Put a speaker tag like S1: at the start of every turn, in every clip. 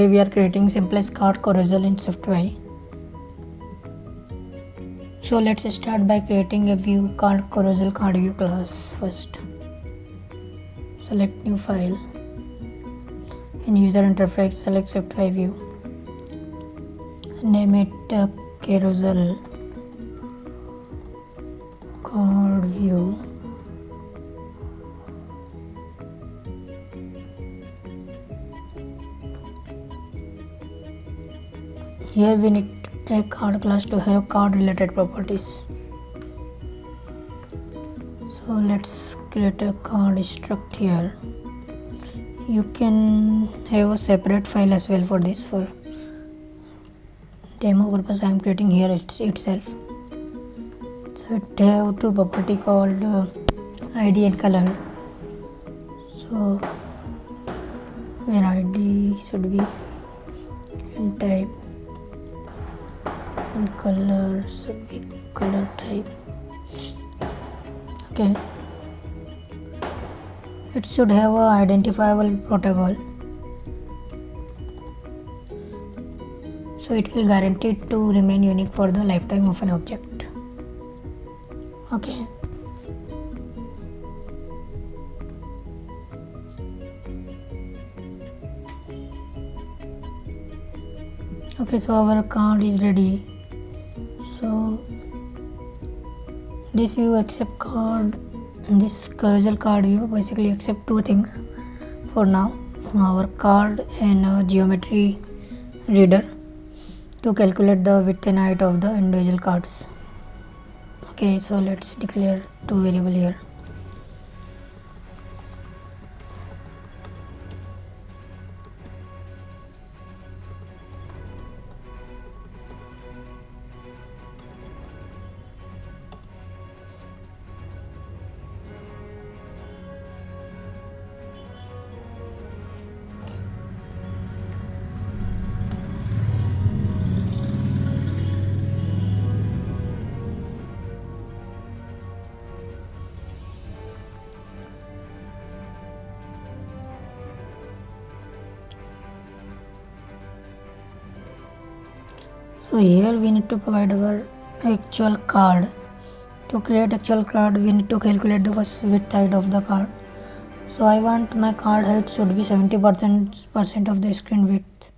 S1: We are creating simplest card carousel in SwiftUI. So let's start by creating a view called carousel card view class first. Select new file. In user interface, select SwiftUI view. Name it carousel card view. Here we need a card class to have card related properties. So let's create a card struct here. You can have a separate file as well for this. For demo purpose I am creating here itself. So it have two property called ID and color. So where ID should be and type and color should be color type. Okay, it should have a identifiable protocol, so it will guarantee to remain unique for the lifetime of an object. Okay, so our card is ready. So this view accept card, this carousel card view basically accept two things for now: our card and a geometry reader to calculate the width and height of the individual cards. Okay, so let's declare two variable here. So here we need to provide our actual card. To create actual card, we need to calculate the first width height of the card. So I want my card height should be 70% of the screen width.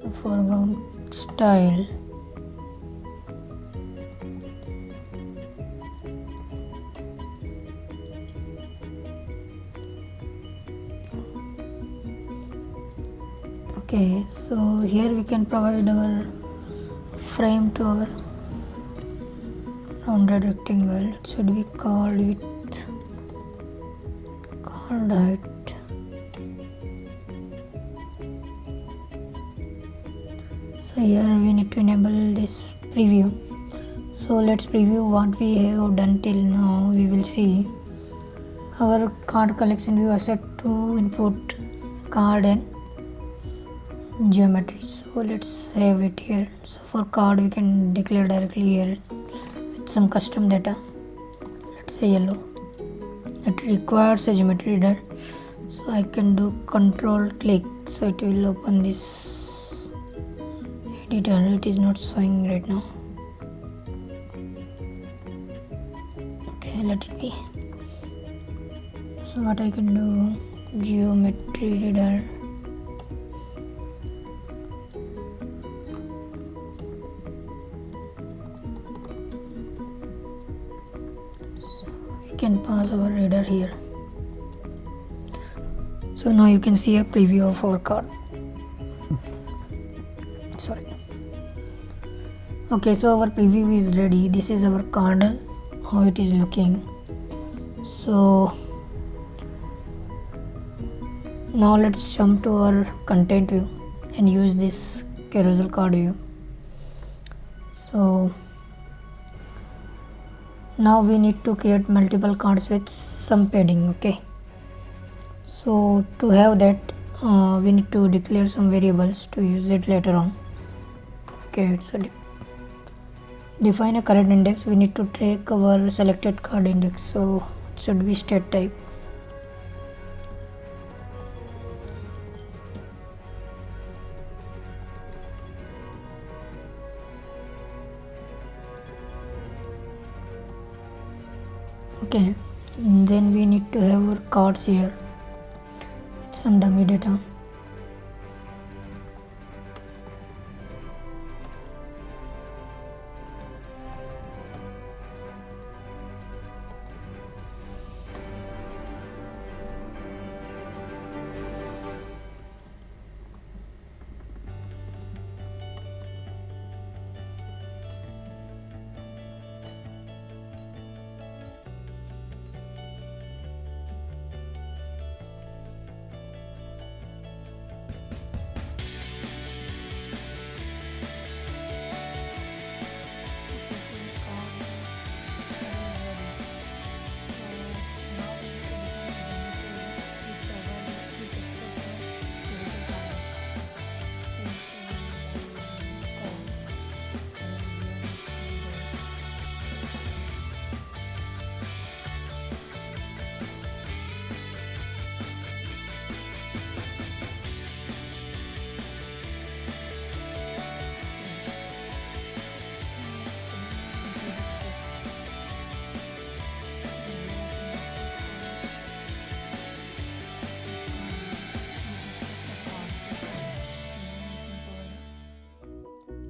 S1: So foreground style, okay, so here we can provide our frame to our rounded rectangle. It should be card width, card height. So here we need to enable this preview. So let's preview what we have done till now. We will see our card collection view asset to input card and geometry. So let's save it here. So for card we can declare directly here with some custom data. Let's say yellow. It requires a geometry reader, so I can do control click, so it will open this editor. It is not showing right now. Okay, let it be. So what I can do, geometry reader, can pass our reader here. So now you can see a preview of our card. Sorry. Okay, so our preview is ready. This is our card, how it is looking. So now let's jump to our content view and use this carousel card view. So now we need to create multiple cards with some padding. Okay, so to have that we need to declare some variables to use it later on. Okay, so define a current index. We need to track our selected card index, so it should be state type. Okay, and then we need to have our cards here with some dummy data.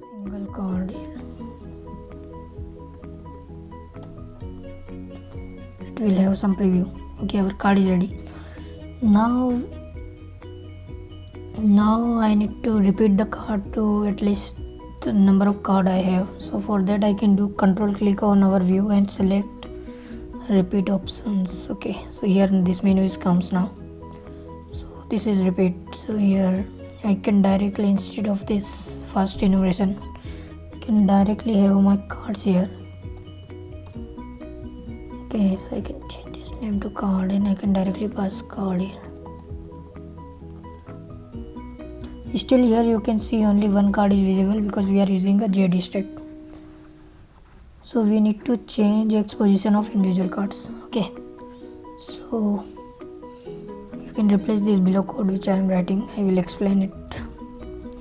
S1: Single card here. It will have some preview. Okay, our card is ready. Now I need to repeat the card to at least the number of card I have. So for that I can do control click on our view and select repeat options. Okay, so here this menu comes now. So this is repeat. So here I can directly, instead of this first enumeration, I can directly have my cards here. Okay, so I can change this name to card and I can directly pass card here. Still here you can see only one card is visible because we are using a ZStack. So we need to change X position of individual cards. Okay, so you can replace this below code which I am writing. I will explain it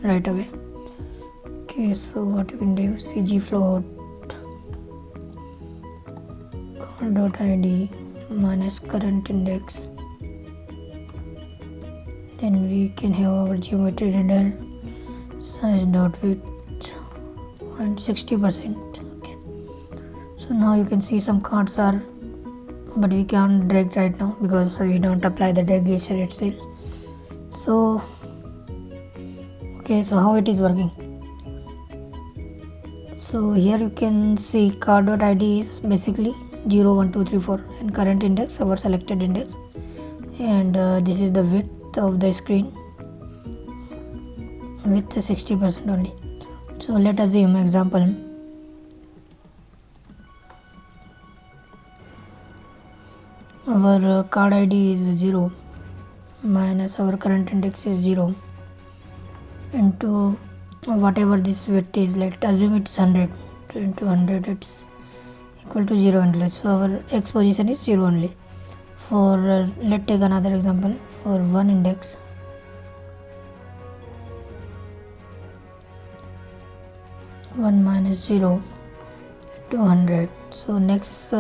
S1: right away. Okay, so what you can do, cg float card.id minus current index. Then we can have our geometry reader size dot width and 60%. Okay, so now you can see some cards are, but we can't drag right now because we don't apply the DragGesture itself. So okay, so how it is working. So here you can see card.id is basically 0 1 2 3 4 and current index, our selected index, and this is the width of the screen with 60% only. So let us assume example our card ID is 0 minus our current index is 0 into whatever this width is. Let's assume it's 100, so into 100 it's equal to 0 only. So our X position is 0 only. For let's take another example. For one index, one minus 0 to 100. So next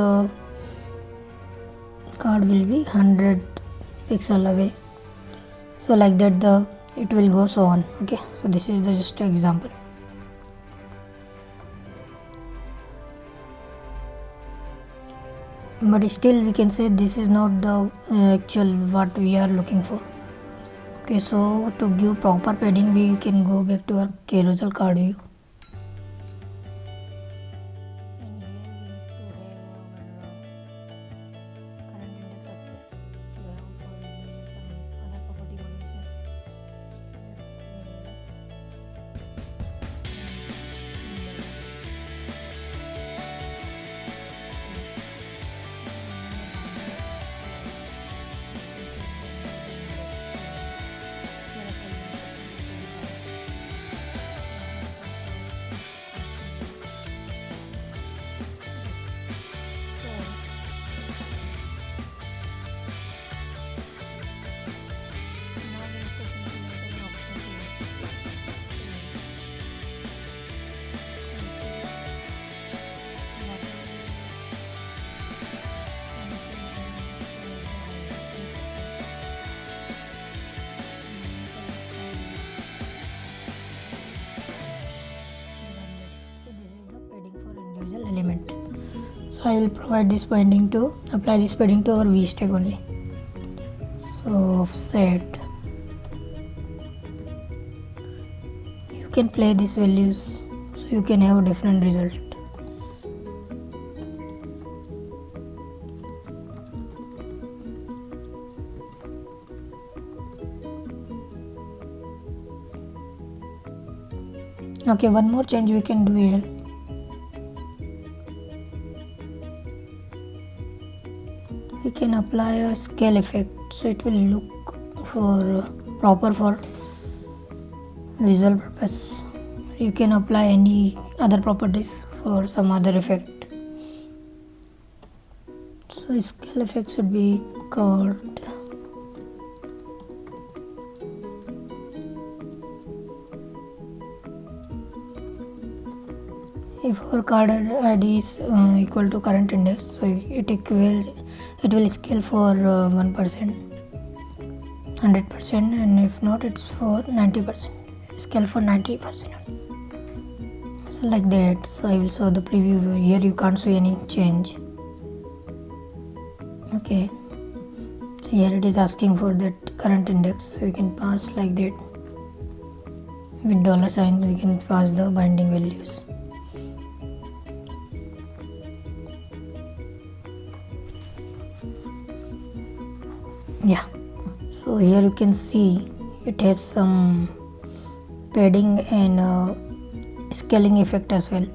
S1: card will be 100 pixel away. So like that it will go so on. Okay, so this is just an example. but still we can say this is not the actual what we are looking for. Okay, so to give proper padding we can go back to our carousel card view. Element. So I will provide this padding to apply this padding to our VStack only. So offset, you can play these values so you can have a different result. Okay, one more change we can do here. We can apply a scale effect so it will look for proper for visual purpose. You can apply any other properties for some other effect. So scale effect should be called if our card ID is equal to current index, so it will scale for 1%, 100%, and if not it's for 90%, scale for 90%. So like that. So I will show the preview. Here you can't see any change. Okay, so here it is asking for that current index, so we can pass like that. With $sign we can pass the binding values. Yeah, so here you can see it has some padding and scaling effect as well.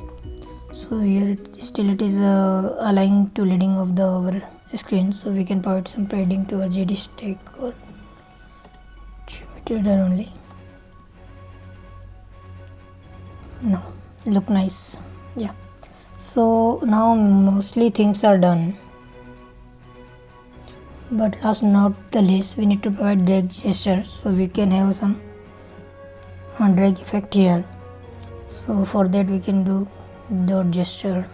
S1: So here it is aligning to leading of the our screen, so we can provide some padding to our ZStack or geometry only. Now look nice. Yeah, so now mostly things are done. But last not the least, we need to provide drag gesture, so we can have some drag effect here. So for that we can do dot gesture.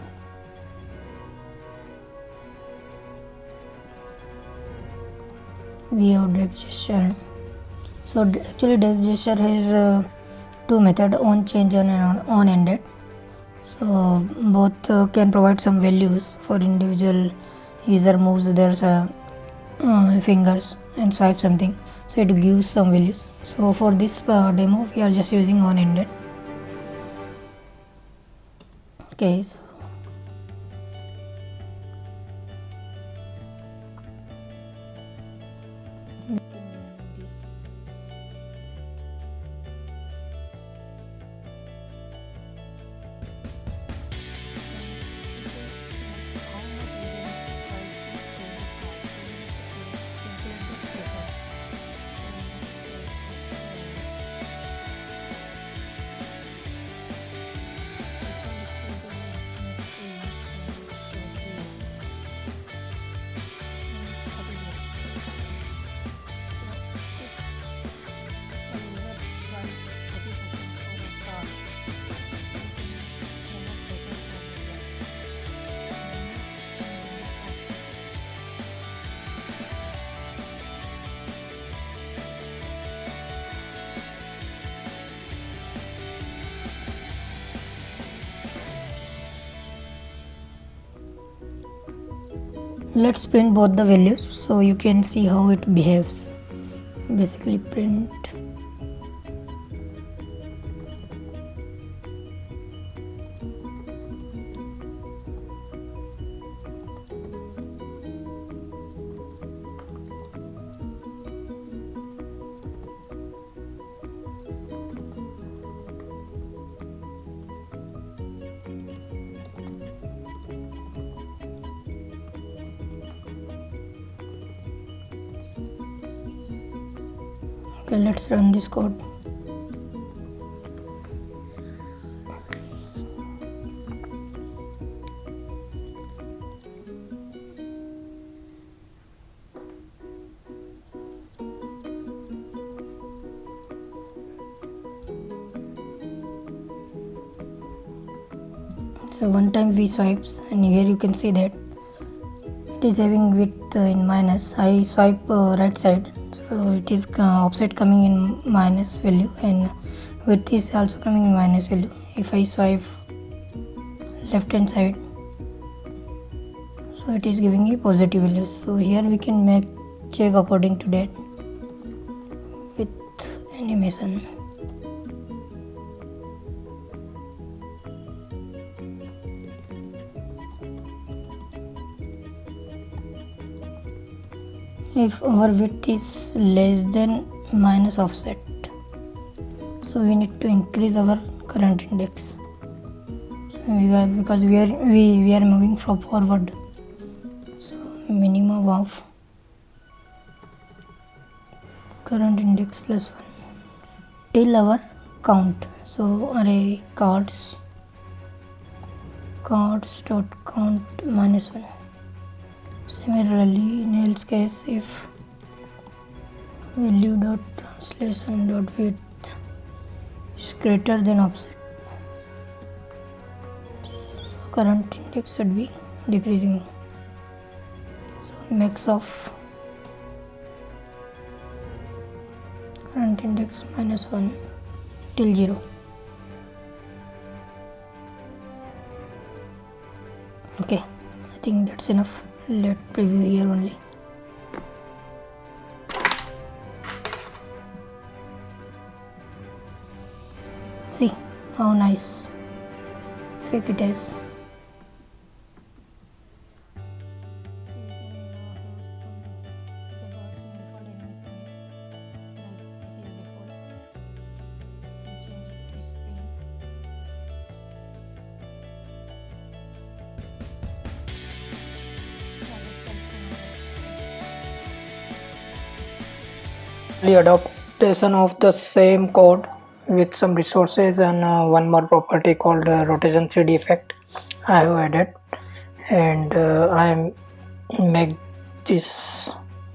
S1: We have drag gesture. So actually drag gesture has two methods, on change and on ended. So both can provide some values for individual user moves their fingers and swipe something, so it gives some values. So for this demo we are just using on ended. Okay, so let's print both the values so you can see how it behaves. Basically print Okay, let's run this code. So one time v swipes, and here you can see that it is having width in minus. I swipe right side, so it is offset coming in minus value, and width is also coming in minus value. If I swipe left hand side, so it is giving a positive value. So here we can make check according to that with animation. If our width is less than minus offset, so we need to increase our current index. So because we are moving from forward, so minimum of current index plus 1 till our count. So array cards dot count minus 1. Similarly, in else case, if value dot translation dot width is greater than offset, so current index should be decreasing. So max of current index minus 1 till 0. Okay, I think that's enough. Let preview here only. See how nice fake it is. The adaptation of the same code with some resources and one more property called rotation 3D effect I have added, and I make this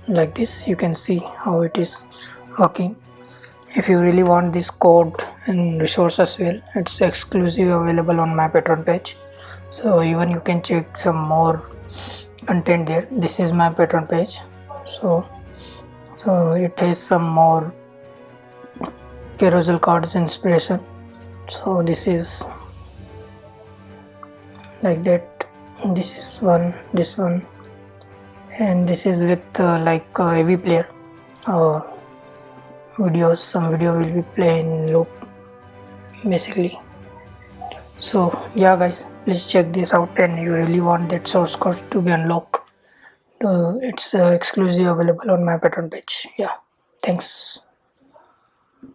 S1: like this. You can see how it is working. If you really want this code and resource as well, it's exclusive available on my Patreon page, so even you can check some more content there. This is my Patreon page, so it has some more Carousel cards inspiration. So this is like that. This is this one, and this is with like AV player videos. Some video will be playing in loop basically. So yeah guys, please check this out, and you really want that source code to be unlocked. It's exclusively available on my Patreon page. Yeah, thanks.